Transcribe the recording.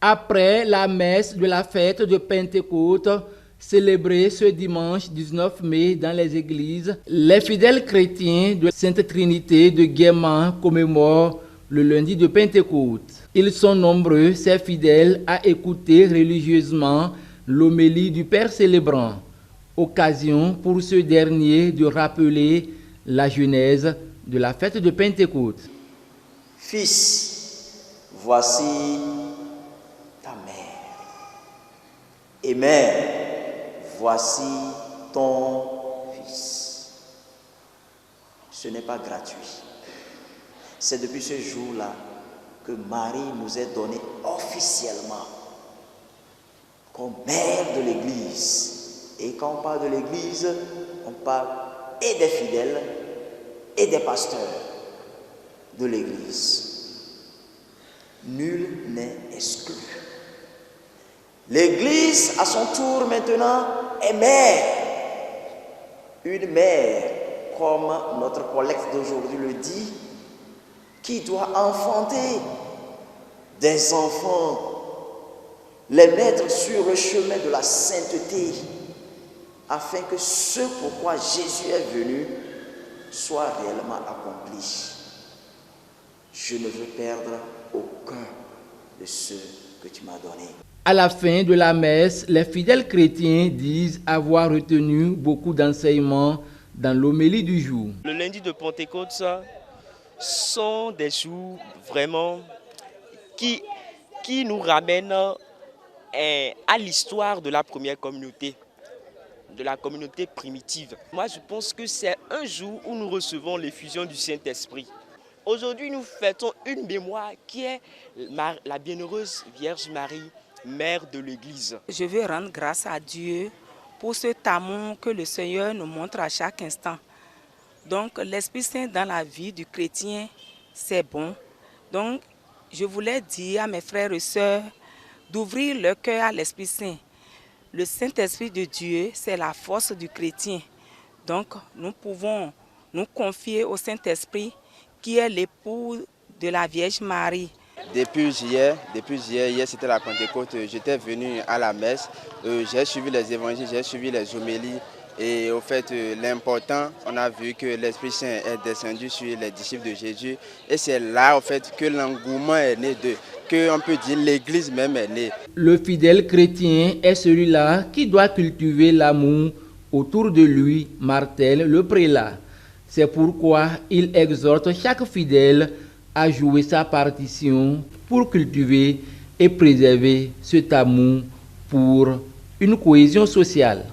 Après la messe de la fête de Pentecôte, célébrée ce dimanche 19 mai dans les églises, les fidèles chrétiens de Sainte Trinité de Guéman commémorent le lundi de Pentecôte. Ils sont nombreux, ces fidèles, à écouter religieusement l'homélie du Père célébrant, occasion pour ce dernier de rappeler la genèse de la fête de Pentecôte. Fils, voici ta mère. Et mère, voici ton fils. Ce n'est pas gratuit. C'est depuis ce jour-là que Marie nous est donnée officiellement comme mère de l'Église. Et quand on parle de l'Église, on parle et des fidèles et des pasteurs de l'Église. Nul n'est exclu. L'Église, à son tour maintenant, est mère. Une mère, comme notre collecte d'aujourd'hui le dit, qui doit enfanter des enfants, les mettre sur le chemin de la sainteté, afin que ce pourquoi Jésus est venu soit réellement accompli. Je ne veux perdre aucun de ceux que tu m'as donnés. À la fin de la messe, les fidèles chrétiens disent avoir retenu beaucoup d'enseignements dans l'homélie du jour. Le lundi de Pentecôte sont des jours vraiment qui nous ramènent à l'histoire de la première communauté, de la communauté primitive. Moi, je pense que c'est un jour où nous recevons l'effusion du Saint-Esprit. Aujourd'hui, nous fêtons une mémoire qui est la bienheureuse Vierge Marie, mère de l'Église. Je veux rendre grâce à Dieu pour cet amour que le Seigneur nous montre à chaque instant. Donc, l'Esprit Saint dans la vie du chrétien, c'est bon. Donc, je voulais dire à mes frères et sœurs d'ouvrir leur cœur à l'Esprit Saint. Le Saint-Esprit de Dieu, c'est la force du chrétien. Donc, nous pouvons nous confier au Saint-Esprit qui est l'époux de la Vierge Marie. Depuis hier c'était la Pentecôte, j'étais venu à la messe, j'ai suivi les évangiles, j'ai suivi les homélies. Et au fait, l'important, on a vu que l'Esprit Saint est descendu sur les disciples de Jésus. Et c'est là, au fait, que l'engouement est né qu'on peut dire l'Église même est née. Le fidèle chrétien est celui-là qui doit cultiver l'amour autour de lui, martèle le prélat. C'est pourquoi il exhorte chaque fidèle à jouer sa partition pour cultiver et préserver cet amour pour une cohésion sociale.